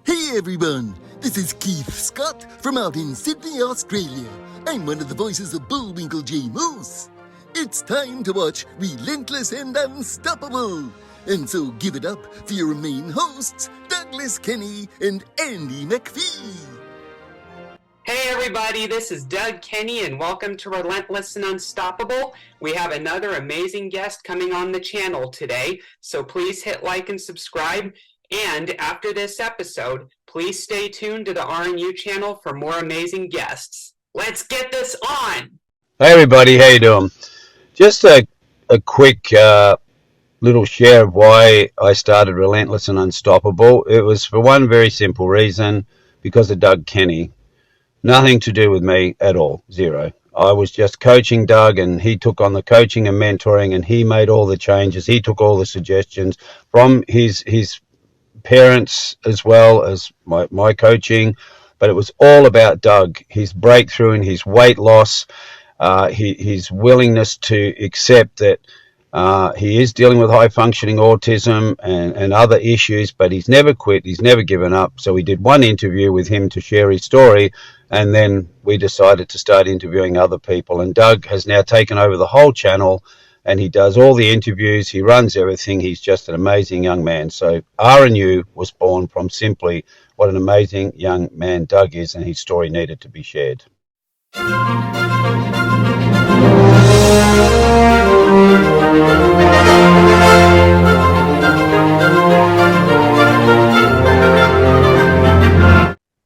Hey everyone, this is Keith Scott from out in Sydney, Australia. I'm one of the voices of Bullwinkle J. Moose. It's time to watch Relentless and Unstoppable. And so give it up for your main hosts, Douglas Kenny and Andy McPhee. Hey everybody, this is Doug Kenny and welcome to Relentless and Unstoppable. We have another amazing guest coming on the channel today, so please hit like and subscribe. And after this episode, please stay tuned to the RNU channel for more amazing guests. Let's get this on! Hey everybody, how you doing? Just a quick little share of why I started Relentless and Unstoppable. It was for one very simple reason, because of Doug Kenny. Nothing to do with me at all, zero. I was just coaching Doug, and he took on the coaching and mentoring, and he made all the changes. He took all the suggestions from his parents as well as my coaching, but it was all about Doug, his breakthrough and his weight loss, his willingness to accept that he is dealing with high functioning autism and other issues, but he's never quit, he's never given up. So we did one interview with him to share his story, and then we decided to start interviewing other people. And Doug has now taken over the whole channel, and he does all the interviews, he runs everything. He's just an amazing young man. So RNU was born from simply what an amazing young man Doug is, and his story needed to be shared.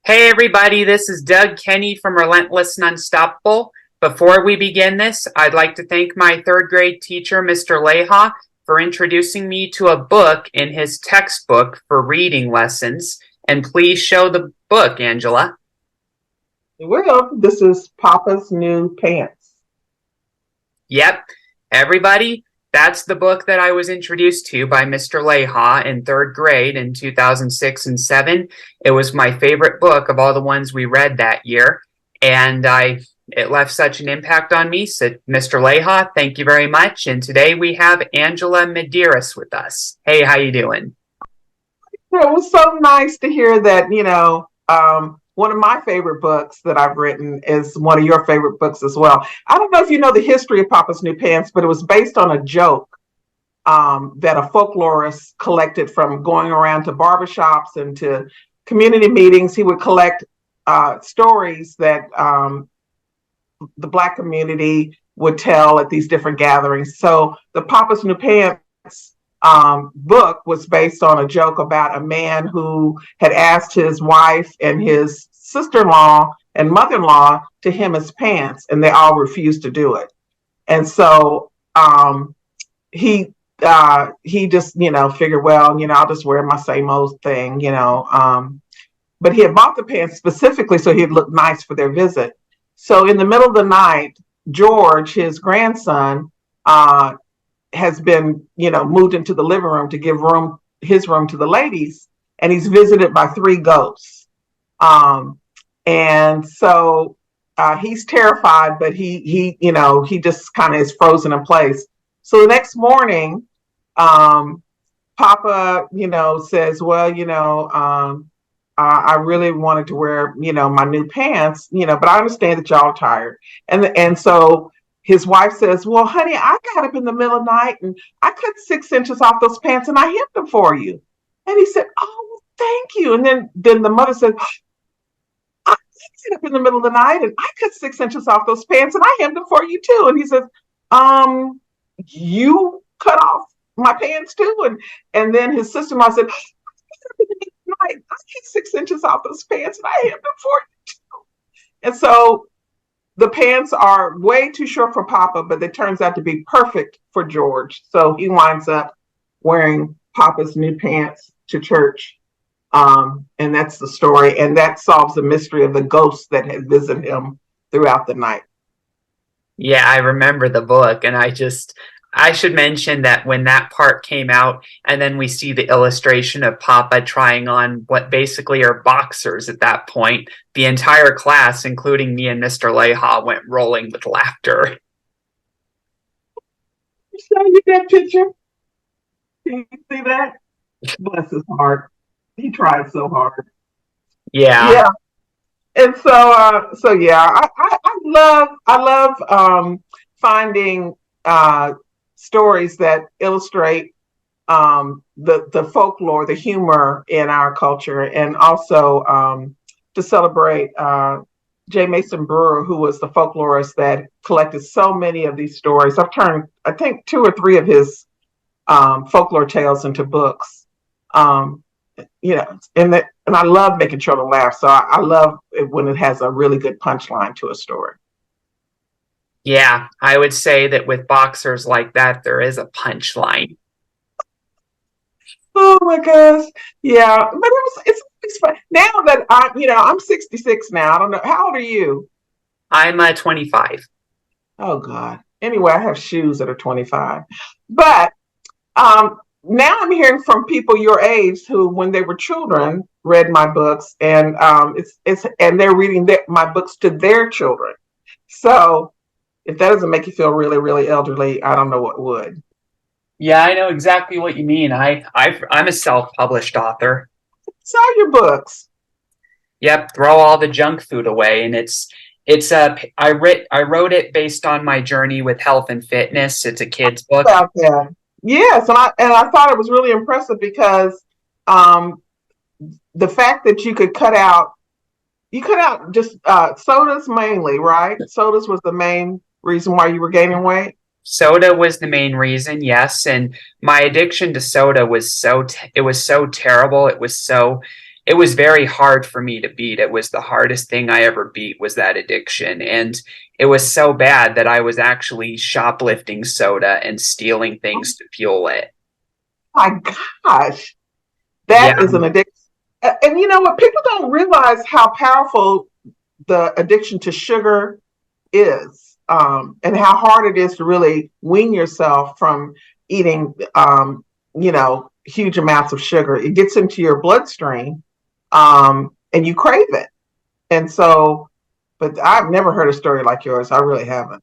Hey everybody, this is Doug Kenny from Relentless and Unstoppable. Before we begin this, I'd like to thank my third grade teacher, Mr. Leha, for introducing me to a book in his textbook for reading lessons. And please show the book, Angela. Well, this is Poppa's New Pants. Yep, everybody, that's the book that I was introduced to by Mr. Leha in third grade in 2006 and 7. It was my favorite book of all the ones we read that year, and it left such an impact on me. So, Mr. Leha, thank you very much. And today we have Angela Medearis with us. Hey, how you doing? It was so nice to hear that, one of my favorite books that I've written is one of your favorite books as well. I don't know if you know the history of Poppa's New Pants, but it was based on a joke that a folklorist collected from going around to barbershops and to community meetings. He would collect stories that the Black community would tell at these different gatherings. So the Poppa's New Pants book was based on a joke about a man who had asked his wife and his sister-in-law and mother-in-law to hem his pants, and they all refused to do it. And so he just, figured, well, I'll just wear my same old thing, but he had bought the pants specifically so he'd look nice for their visit. So in the middle of the night, George, his grandson, has been, moved into the living room to give his room to the ladies, and he's visited by 3 ghosts. And so he's terrified, but he just kind of is frozen in place. So the next morning, Poppa, says, well, I really wanted to wear, my new pants, but I understand that y'all are tired. And so his wife says, well, honey, I got up in the middle of the night and I cut 6 inches off those pants and I hemmed them for you. And he said, oh, thank you. And then the mother said, I got up in the middle of the night and I cut 6 inches off those pants and I hemmed them for you too. And he says, you cut off my pants too? And then his sister-in-law said, I cut 6 inches off those pants and I hemmed them for you too. And so the pants are way too short for Poppa, but it turns out to be perfect for George. So he winds up wearing Poppa's new pants to church. And that's the story. And that solves the mystery of the ghosts that had visited him throughout the night. Yeah, I remember the book, and I should mention that when that part came out, and then we see the illustration of Poppa trying on what basically are boxers at that point, the entire class, including me and Mr. Leha, went rolling with laughter. Show you that picture? Can you see that? Bless his heart. He tried so hard. Yeah. Yeah. And so yeah, I love finding stories that illustrate the folklore, the humor in our culture, and also to celebrate J. Mason Brewer, who was the folklorist that collected so many of these stories. I've turned, I think, two or three of his folklore tales into books. Um, and I love making children laugh. So I love it when it has a really good punchline to a story. Yeah, I would say that with boxers like that, there is a punchline. Oh my gosh. Yeah. But it's fun. Now that I'm 66 now. I don't know. How old are you? I'm 25. Oh God. Anyway, I have shoes that are 25. But now I'm hearing from people your age who, when they were children, read my books, and it's and they're reading my books to their children. So if that doesn't make you feel really, really elderly, I don't know what would. Yeah, I know exactly what you mean. I'm a self-published author. Sell your books. Yep, throw all the junk food away, and I wrote it based on my journey with health and fitness. It's a kid's book. About that. Yes, and I thought it was really impressive because um, the fact that you cut out just sodas mainly, right? Sodas was the main reason why you were gaining weight. Soda was the main reason, yes, and my addiction to soda was it was so terrible. It was very hard for me to beat. It was the hardest thing I ever beat was that addiction, and it was so bad that I was actually shoplifting soda and stealing Oh things to fuel it. my gosh, Yeah, that is an addiction. And you know what? People don't realize how powerful the addiction to sugar is, and how hard it is to really wean yourself from eating, huge amounts of sugar. It gets into your bloodstream, and you crave it. And so, but I've never heard a story like yours. I really haven't.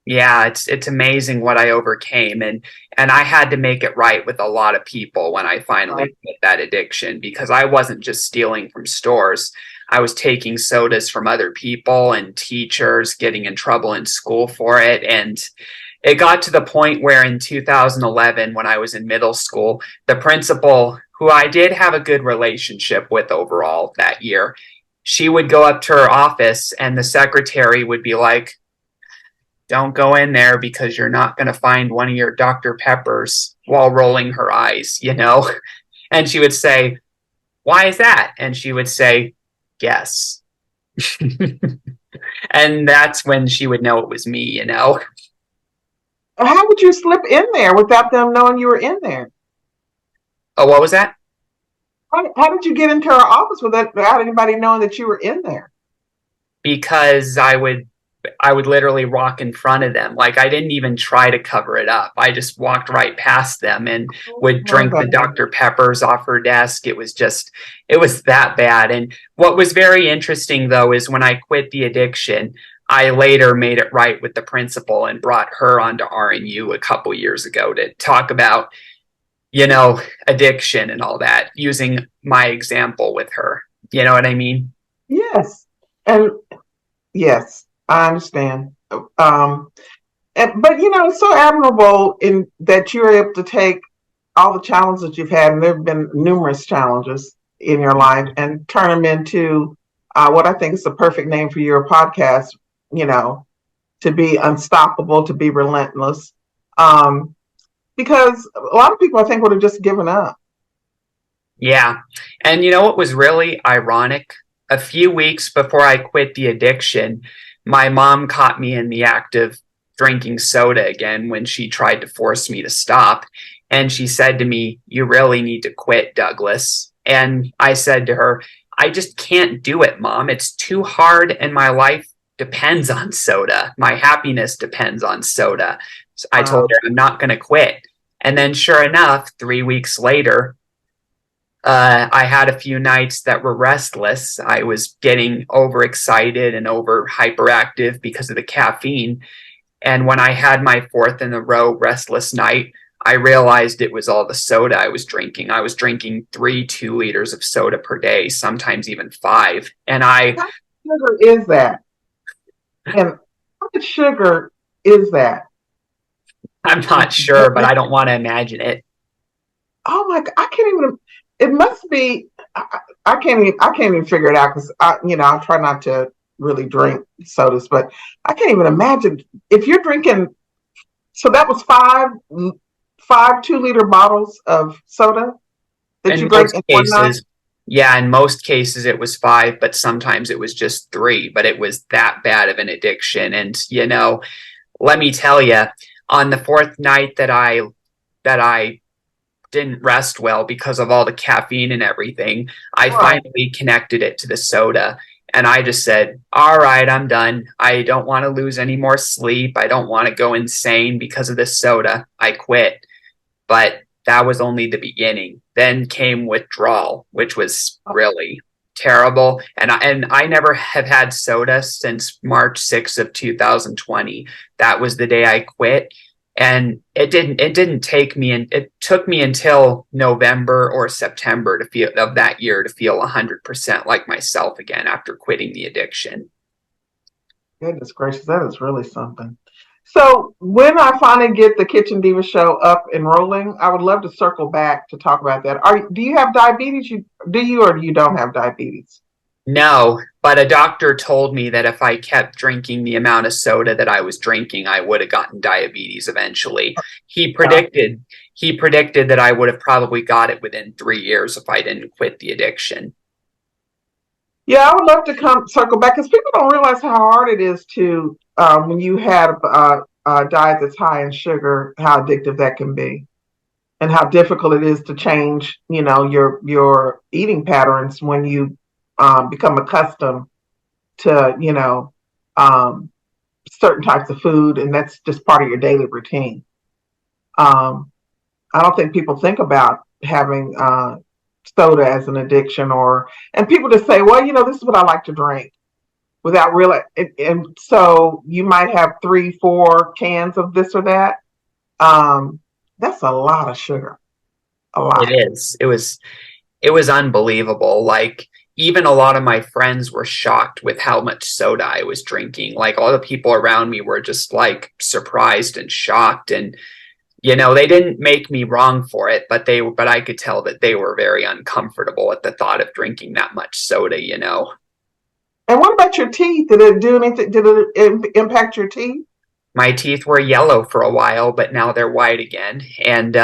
yeah, it's amazing what I overcame, and I had to make it right with a lot of people when I finally Right. quit that addiction because I wasn't just stealing from stores. I was taking sodas from other people and teachers, getting in trouble in school for it, and it got to the point where in 2011 when I was in middle school, the principal, who I did have a good relationship with overall that year, she would go up to her office and the secretary would be like, don't go in there because you're not going to find one of your Dr. Peppers, while rolling her eyes, you know? And she would say, why is that? And she would say, guess. And that's when she would know it was me, you know? How would you slip in there without them knowing you were in there? Oh, what was that? How did you get into our office without anybody knowing that you were in there? Because I would literally walk in front of them. Like I didn't even try to cover it up. I just walked right past them and would drink the Okay. Dr. Peppers off her desk. It was that bad. And what was very interesting though is when I quit the addiction, I later made it right with the principal and brought her onto RNU a couple years ago to talk about, addiction and all that using my example with her. You know what I mean? Yes. And yes, I understand. Um, but it's so admirable in that you're able to take all the challenges that you've had, and there have been numerous challenges in your life, and turn them into what I think is the perfect name for your podcast. You know, to be unstoppable, to be relentless. Um, because a lot of people, I think, would have just given up. Yeah. And you know what was really ironic? A few weeks before I quit the addiction, my mom caught me in the act of drinking soda again when she tried to force me to stop. And she said to me, you really need to quit, Douglas. And I said to her, I just can't do it, Mom. It's too hard, and my life depends on soda. My happiness depends on soda. So I told Wow. her, I'm not going to quit. And then, sure enough, 3 weeks later, I had a few nights that were restless. I was getting overexcited and over hyperactive because of the caffeine. And when I had my fourth in a row restless night, I realized it was all the soda I was drinking. I was drinking 2 liters of soda per day, sometimes even 5. And How much sugar is that? And how much sugar is that? I'm not sure, but I don't want to imagine it. Oh my God, I can't even. It must be. I can't even. I can't even figure it out because I try not to really drink sodas, but I can't even imagine if you're drinking. So that was five 2 liter bottles of soda that you In drank most in one night. cases, yeah, in most cases it was 5, but sometimes it was just 3, but it was that bad of an addiction. And, let me tell you, on the fourth night that I didn't rest well because of all the caffeine and everything, I Right. finally connected it to the soda. And I just said, all right, I'm done. I don't want to lose any more sleep. I don't want to go insane because of this soda. I quit. But that was only the beginning. Then came withdrawal, which was really terrible. And I never have had soda since March 6th of 2020. That was the day I quit. And it didn't take me, and it took me until November or September to feel of that year to feel 100% like myself again after quitting the addiction. Goodness gracious, that is really something. So when I finally get the Kitchen Diva show up and rolling, I would love to circle back to talk about that. Do you have diabetes? Do you or do you don't have diabetes? No, but a doctor told me that if I kept drinking the amount of soda that I was drinking, I would have gotten diabetes eventually. He Yeah. predicted he predicted that I would have probably got it within 3 years if I didn't quit the addiction. Yeah, I would love to come circle back because people don't realize how hard it is to when you have a diet that's high in sugar, how addictive that can be, and how difficult it is to change, your eating patterns when you become accustomed to, um, certain types of food, and that's just part of your daily routine. Um, I don't think people think about having soda as an addiction, and people just say, well, this is what I like to drink without real. And so you might have 3, 4 cans of this or that. Um, that's a lot of sugar, a It lot. is. It was unbelievable. Like, even a lot of my friends were shocked with how much soda I was drinking. Like, all the people around me were just like surprised and shocked. And they didn't make me wrong for it, but I could tell that they were very uncomfortable at the thought of drinking that much soda. And what about your teeth? Did it do anything? Did it impact your teeth? My teeth were yellow for a while, but now they're white again. And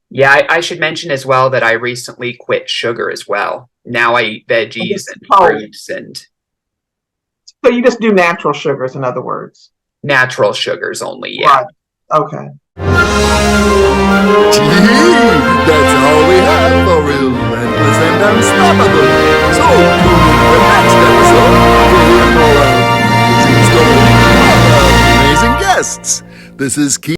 yeah, I should mention as well that I recently quit sugar as well. Now I eat veggies and Oh, fruits and so you just do natural sugars, in other words. natural sugars only. Yeah. Right. Okay. Gee, that's all we have for Relentless and Unstoppable. So tune in to the next episode to hear more amazing stories from our amazing guests. This is Keith.